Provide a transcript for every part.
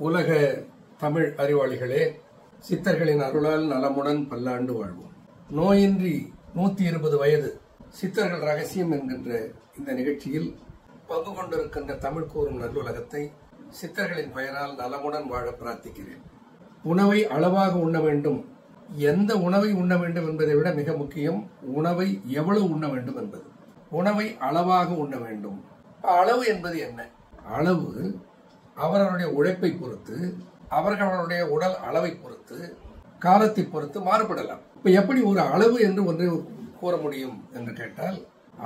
உலக தமிழ் அறிவாளிகளே, சித்தர்களின் அருளால் நலமுடன் பல்லாண்டு வாழ்வோம். நோயின்றி 120 வயது சித்தர்கள் ரகசியம் என்கின்ற இந்த நிகழ்ச்சியில் பங்கு கொண்டிருக்கின்ற தமிழ் கூறும் நல்லுலகத்தை சித்தர்களின் பெயரால் நலமுடன் வாழ பிரார்த்திக்கிறேன். உணவை அளவாக உண்ண வேண்டும். எந்த உணவை உண்ண வேண்டும் என்பதை விட மிக முக்கியம் உணவை எவ்வளவு உண்ண வேண்டும் என்பது. உணவை அளவாக உண்ண வேண்டும். அளவு என்பது என்ன? அளவு அவர்களுடைய உழைப்பை பொறுத்து, அவர்களுடைய உடல் அளவை பொறுத்து, காலத்தை பொறுத்து மாறுபடலாம். இப்ப எப்படி ஒரு அளவு என்று ஒன்றை கூற முடியும் என்று கேட்டால்,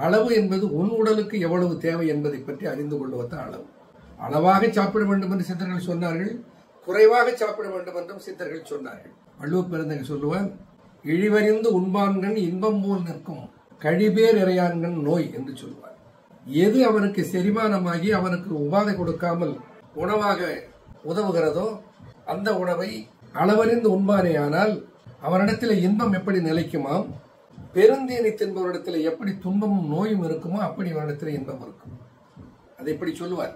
அளவு என்பது உன் உடலுக்கு எவ்வளவு தேவை என்பதை பற்றி அறிந்து கொள்வது அளவு. அளவாக சாப்பிட வேண்டும் என்று சித்தர்கள் சொன்னார்கள், குறைவாக சாப்பிட வேண்டும் என்றும் சித்தர்கள் சொன்னார்கள். வள்ளுவப் பெருந்தகை சொல்லுவார், இழிவறிந்து உண்பான்கண் இன்பம் போல் நிற்கும் கழிபேர் இறையான்கண் நோய் என்று சொல்வார். எது அவனுக்கு செரிமானமாகி அவனுக்கு உபாதை கொடுக்காமல் உணவாக உதவுகிறதோ அந்த உணவை அளவறிந்து உண்பானேயானால் அவனிடத்தில் இன்பம் எப்படி நிலைக்குமாம், பெருந்தீனை தின்பவரிடத்தில் எப்படி துன்பமும் நோயும் இருக்குமோ அப்படி அவனிடத்தில் இன்பம் இருக்கும். அதை எப்படி சொல்லுவார்,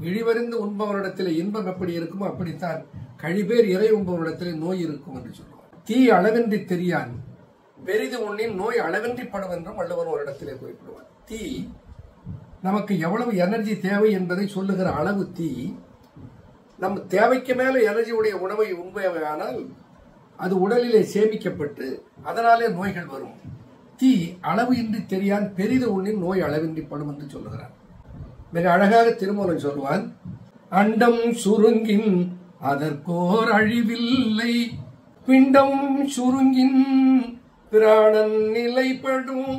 இழிவறிந்து உண்பவரிடத்தில் இன்பம் எப்படி இருக்குமோ அப்படித்தான் கழிபேர் இறை உண்பவரிடத்தில் நோய் இருக்கும் என்று சொல்லுவார். தீ அளவின்றி தெரியான் பெரிது உண்ணின் நோய் அளவின்றி படும் என்றும் வள்ளுவன் ஒரு இடத்திலே குறிப்பிடுவார். தீ நமக்கு எவ்வளவு எனர்ஜி தேவை என்பதை சொல்லுகிற அளவு தீ. நம் தேவைக்கு மேல எனர்ஜி உடைய உணவை உண்மையானால் அது உடலிலே சேமிக்கப்பட்டு அதனாலே நோய்கள் வரும். தீ அளவு இன்றி தெரியான் பெரிது உண்ணின் நோய் அளவின்றி படும் என்று சொல்லுகிறார். மிக அழகாக திருமூலன் சொல்லுவான், அண்டம் சுருங்கின் அதற்கோர் அழிவில்லை, பிண்டம் சுருங்கின் பிராணன் நிலைப்படும்,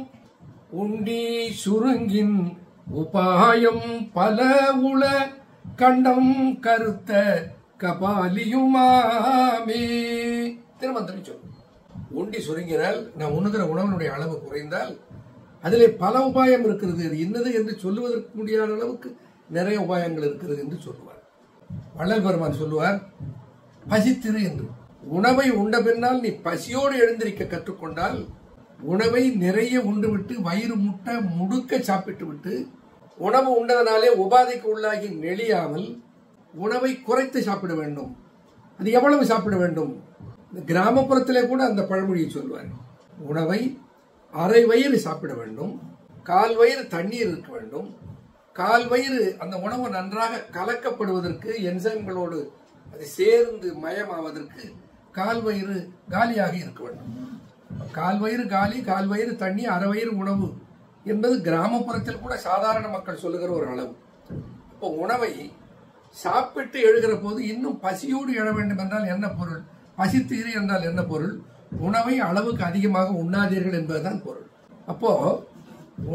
உண்டி சுருங்கின் உபாயம் பல உள கண்டம் கருத்த கபாலியுமாமே. திருமந்திரம் சொல்லும், உண்டி சுருங்கினால் நான் உண்ணுகிற உணவனுடைய அளவு குறைந்தால் அதிலே பல உபாயம் இருக்கிறது. அது இன்னது என்று சொல்லுவதற்கு முடியாத அளவுக்கு நிறைய உபாயங்கள் இருக்கிறது என்று சொல்லுவார். வள்ளல் பெருமான் சொல்லுவார், பசித்திரு என்று. உணவை உண்ட பின்னால் நீ பசியோடு எழுந்திருக்க கற்றுக்கொண்டால், உணவை நிறைய உண்டுவிட்டு வயிறு முட்டை முடுக்க சாப்பிட்டு விட்டு உணவு உண்டதனாலே உபாதைக்கு உள்ளாகி நெளியாமல் உணவை குறைத்து சாப்பிட வேண்டும். அது எவ்வளவு சாப்பிட வேண்டும்? கிராமப்புறத்திலே கூட அந்த பழமொழியை சொல்வார், உணவை அரை வயிறு சாப்பிட வேண்டும், கால் வயிறு தண்ணீர் இருக்க வேண்டும், கால் வயிறு அந்த உணவு நன்றாக கலக்கப்படுவதற்கு என்சைம்களோடு அது சேர்ந்து மயமாவதற்கு கால் வயிறு காலியாக இருக்க வேண்டும். கால் வயிறு காலி, கால் வயிறு தண்ணி, அரை வயிறு உணவு என்பது கிராமப்புறத்தில் கூட சாதாரண மக்கள் சொல்லுகிற ஒரு அளவு. இப்போ உணவை சாப்பிட்டு எழுகிற போது இன்னும் பசியோடு எழ வேண்டும் என்றால் என்ன பொருள்? பசித்தீரு என்றால் என்ன பொருள்? உணவை அளவுக்கு அதிகமாக உண்ணாதீர்கள் என்பதுதான் பொருள். அப்போ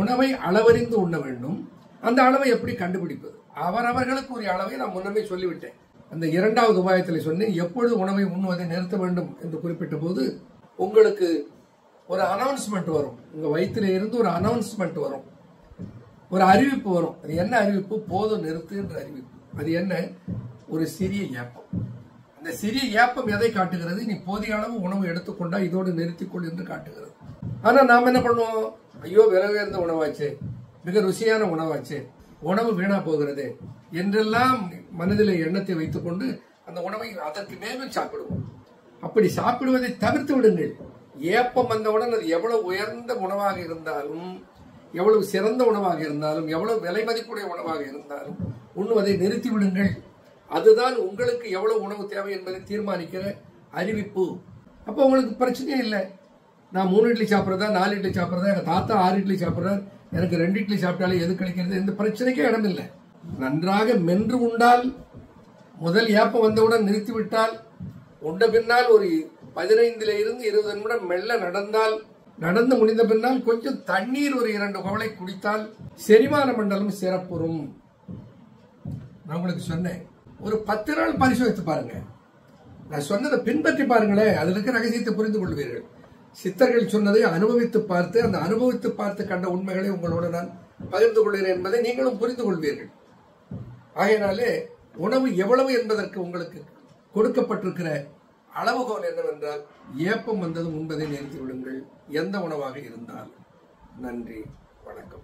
உணவை அளவறிந்து உண்ண வேண்டும். அந்த அளவை எப்படி கண்டுபிடிப்பது? அவரவர்களுக்கு ஒரு அளவை நான் முன்னமே சொல்லிவிட்டேன். அந்த 2வது உபாயத்தில் சொன்னேன், எப்பொழுது உணவை உண்ணுவதை நிறுத்த வேண்டும் என்று குறிப்பிட்ட போது உங்களுக்கு ஒரு அனௌன்ஸ்மெண்ட் வரும். உங்க வயிற்றில இருந்து ஒரு அனௌன்ஸ்மெண்ட் வரும், ஒரு அறிவிப்பு வரும். அது என்ன அறிவிப்பு? போதும் நிறுத்து என்ற அறிவிப்பு. அது என்ன? ஒரு சிறிய ஏப்பம். அந்த சிறிய ஏப்பம் எதை காட்டுகிறது? நீ போதிய அளவு உணவு எடுத்துக்கொண்டா இதோடு நிறுத்திக்கொள் என்று காட்டுகிறது. ஆனா நாம் என்ன பண்ணுவோம்? ஐயோ, விலை உயர்ந்த உணவாச்சு, மிக ருசியான உணவாச்சு, உணவு வீணா போகிறது என்றெல்லாம் மனதில் எண்ணத்தை வைத்துக் கொண்டு அந்த உணவை அதற்கு மேலும் சாப்பிடுவோம். அப்படி சாப்பிடுவதை தவிர்த்து விடுங்கள். ஏப்பம் வந்தவுடன் அது எவ்வளவு உயர்ந்த உணவாக இருந்தாலும், எவ்வளவு சிறந்த உணவாக இருந்தாலும், எவ்வளவு விலை மதிப்புடைய உணவாக இருந்தாலும் உண்ணுவதை நிறுத்தி விடுங்கள். அதுதான் உங்களுக்கு எவ்வளவு உணவு தேவை என்பதை தீர்மானிக்கிற அறிவிப்பு. அப்போ உங்களுக்கு பிரச்சனையே இல்லை. நான் 3 இட்லி சாப்பிட்றதா, 4 இட்லி சாப்பிட்றதா, எங்க தாத்தா 6 இட்லி சாப்பிட்றாரு, எனக்கு 2 இட்லி சாப்பிட்டாலே எது கிடைக்கிறது? இந்த பிரச்சனைக்கே இடம் இல்லை. நன்றாக மென்று உண்டால், முதல் ஏப்பம் வந்தவுடன் நிறுத்திவிட்டால், உண்ட பின்னால் ஒரு 15 இருந்து 20 நிமிடம் மெல்ல நடந்தால், நடந்து முடிந்த பின்னால் கொஞ்சம் தண்ணீர் ஒரு 2 குவளை குடித்தால் செரிமான மண்டலம் சிறப்புறும். நான் உங்களுக்கு சொன்னேன், ஒரு 10 நாள் பரிசோதித்து பாருங்க. நான் சொன்னதை பின்பற்றி பாருங்களேன், அதுல இருக்க ரகசியத்தை புரிந்து கொள்வீர்கள். சித்தர்கள் சொன்னதை அனுபவித்து பார்த்து, அந்த அனுபவித்து பார்த்து கண்ட உண்மைகளை உங்களோடு நான் பகிர்ந்து கொள்கிறேன் என்பதை நீங்களும் புரிந்து கொள்வீர்கள். ஆகையினாலே உணவு எவ்வளவு என்பதற்கு உங்களுக்கு கொடுக்கப்பட்டிருக்கிற அளவுகோல் என்னவென்றால், ஏப்பம் வந்ததும் உண்பதை நிறுத்தி விடுங்கள், எந்த உணவாக இருந்தால். நன்றி, வணக்கம்.